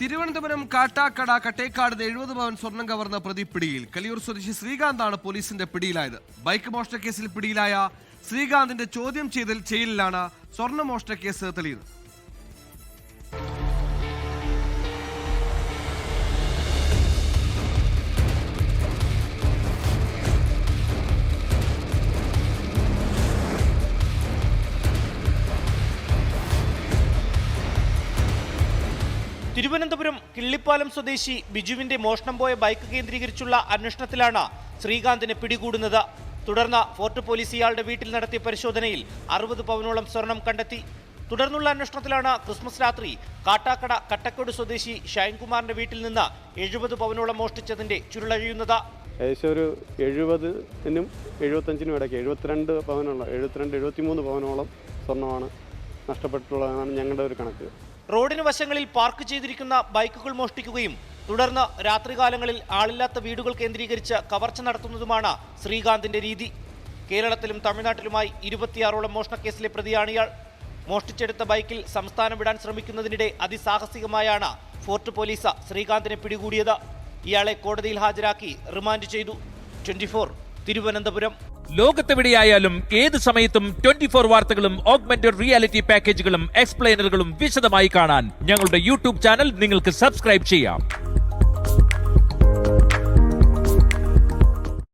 തിരുവനന്തപുരം കാട്ടാക്കട കട്ടേക്കാട് 70 പവൻ സ്വർണം കവർന്ന പ്രതി പിടിയിൽ. കലിയൂർ സ്വദേശി ശ്രീകാന്താണ് പോലീസിന്റെ പിടിയിലായത്. ബൈക്ക് മോഷണക്കേസിൽ പിടിയിലായ ശ്രീകാന്തിന്റെ ചോദ്യം ചെയ്യലിലാണ് സ്വർണ്ണ മോഷണക്കേസ് തെളിയുന്നത്. തിരുവനന്തപുരം കിള്ളിപ്പാലം സ്വദേശി ബിജുവിന്റെ മോഷണം പോയ ബൈക്ക് കേന്ദ്രീകരിച്ചുള്ള അന്വേഷണത്തിലാണ് ശ്രീകാന്തിനെ പിടികൂടുന്നത്. തുടർന്ന് ഫോർട്ട് പോലീസ് ഇയാളുടെ വീട്ടിൽ നടത്തിയ പരിശോധനയിൽ 60 പവനോളം സ്വർണം കണ്ടെത്തി. തുടർന്നുള്ള അന്വേഷണത്തിലാണ് ക്രിസ്മസ് രാത്രി കാട്ടാക്കട കട്ടക്കോട് സ്വദേശി ഷൈൻകുമാറിന്റെ വീട്ടിൽ നിന്ന് 70 പവനോളം മോഷ്ടിച്ചതിന്റെ ചുരുളഴിയുന്നത്. ഏകദേശം ഒരു 70-നും 75-നും ഇടയ്ക്ക് 72 പവനോളം 73 പവനോളം സ്വർണ്ണമാണ് നഷ്ടപ്പെട്ടുള്ളതാണ് ഞങ്ങളുടെ ഒരു കണക്ക്. റോഡിന് വശങ്ങളിൽ പാർക്ക് ചെയ്തിരിക്കുന്ന ബൈക്കുകൾ മോഷ്ടിക്കുകയും തുടർന്ന് രാത്രികാലങ്ങളിൽ ആളില്ലാത്ത വീടുകൾ കേന്ദ്രീകരിച്ച് കവർച്ച നടത്തുന്നതുമാണ് ശ്രീകാന്തിന്റെ രീതി. കേരളത്തിലും തമിഴ്നാട്ടിലുമായി 26ഓളം മോഷണക്കേസിലെ പ്രതിയാണ് ഇയാൾ. മോഷ്ടിച്ചെടുത്ത ബൈക്കിൽ സംസ്ഥാനം വിടാൻ ശ്രമിക്കുന്നതിനിടെ അതിസാഹസികമായാണ് ഫോർട്ട് പോലീസ് ശ്രീകാന്തിനെ പിടികൂടിയത്. ഇയാളെ കോടതിയിൽ ഹാജരാക്കി റിമാൻഡ് ചെയ്തു. 24 തിരുവനന്തപുരം. ലോകത്തെവിടെയായാലും ഏത് സമയത്തും 24 വാർത്തകളും ഓഗ്മെന്റഡ് റിയാലിറ്റി പാക്കേജുകളും എക്സ്പ്ലെയിനറുകളും വിശദമായി കാണാൻ ഞങ്ങളുടെ യൂട്യൂബ് ചാനൽ നിങ്ങൾക്ക് സബ്സ്ക്രൈബ് ചെയ്യാം.